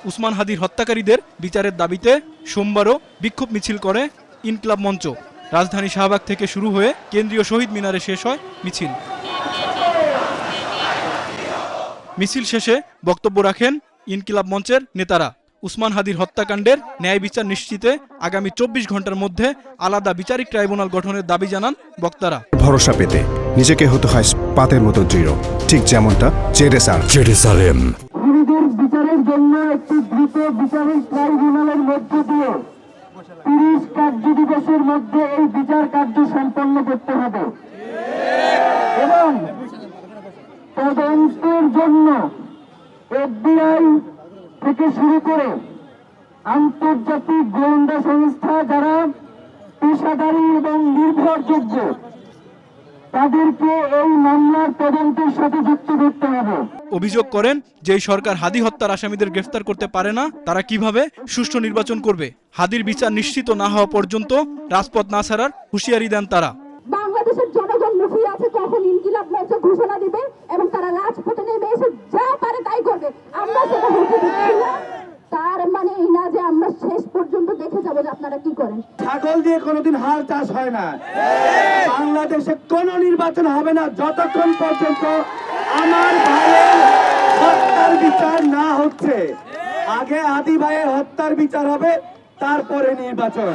উসমান হাদির হত্যাকারীদের বিচারের দাবিতে সোমবারও বিক্ষোভ মিছিল করে ইনকিলাব মঞ্চ। রাজধানী শাহবাগ থেকে শুরু হয়ে কেন্দ্রীয় শহীদ মিনারে শেষ হয় মিছিল। মিছিল শেষে বক্তব্য রাখেন ইনকিলাব মঞ্চের নেতারা। উসমান হাদির হত্যাকাণ্ডের ন্যায় বিচার নিশ্চিতে আগামী ২৪ ঘন্টার মধ্যে আলাদা বিচারিক ট্রাইব্যুনাল গঠনের দাবি জানান বক্তারা। ভরসা পেতে নিজেকে হতে হয় পাতের মতো দৃঢ়, ঠিক যেমনটা জেরুসালেম। খুনিদের বিচারের জন্য একটি দ্রুত বিচারিক ট্রাইব্যুনালের মধ্য দিয়ে ৩০ কার্য দিবসের মধ্যে এই বিচার কার্য সম্পন্ন করতে হবে এবং তদন্তের জন্য FBI থেকে শুরু করে আন্তর্জাতিক গোয়েন্দা সংস্থা যারা পেশাদারী এবং নির্ভরযোগ্য তাদেরকে এই মামলার তদন্তের সাথে যুক্ত করতে হবে। অভিযোগ করেন যে সরকার হাদি হত্যার আসামিদের গ্রেফতার করতে পারে না, তারা কিভাবে সুষ্ঠু নির্বাচন করবে। হাদির বিচার নিশ্চিত না হওয়া পর্যন্ত রাজপথ না ছাড়ার হুঁশিয়ারি দেন তারা। বাংলাদেশের জনগণ মুখিয়ে আছে কখন ইনকিলাব মঞ্চ ঘোষণা দিবে এবং তারা রাজপথে নেমে এসে যা পারে তাই করবে। আমরা সেটা হতে দিচ্ছি না। তার মানে এই না যে আমরা শেষ পর্যন্ত দেখে যাবো যে আপনারা কি করেন। ছাগল দিয়ে কোনোদিন হাল চাষ হয় না। বাংলাদেশে কোনো নির্বাচন হবে না যতক্ষণ পর্যন্ত আমার ভাইয়ের হত্যার বিচার না হচ্ছে। আগে আদি ভাইয়ের হত্যার বিচার হবে, তারপরে নির্বাচন।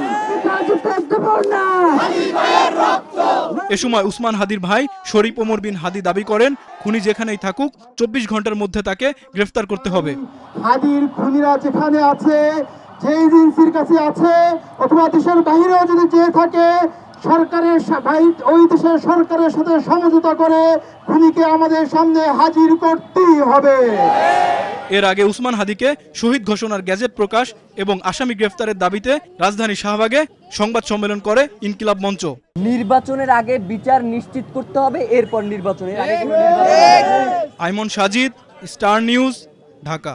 এ সময় উসমান হাদির ভাই শরীফ ওমর বিন হাদি দাবি করেন, খুনি যেখানেই থাকুক ২৪ ঘন্টার মধ্যে তাকে গ্রেফতার করতে হবে। হাদির খুনিরা যেখানে আছে, যে এজেন্সির কাছে আছে অথবা দেশের বাইরেও যদি যেয়ে থাকে, সরকারের ওই দেশের সরকারের সাথে সমঝোতা করে খুনিকে আমাদের সামনে হাজির করতেই হবে। এর আগে উসমান হাদিকে শহীদ ঘোষণার গ্যাজেট প্রকাশ এবং আসামি গ্রেফতারের দাবিতে রাজধানী শাহবাগে সংবাদ সম্মেলন করে ইনকিলাব মঞ্চ। নির্বাচনের আগে বিচার নিশ্চিত করতে হবে, এরপর নির্বাচনের আগে। আইমন সাজিদ, স্টার নিউজ, ঢাকা।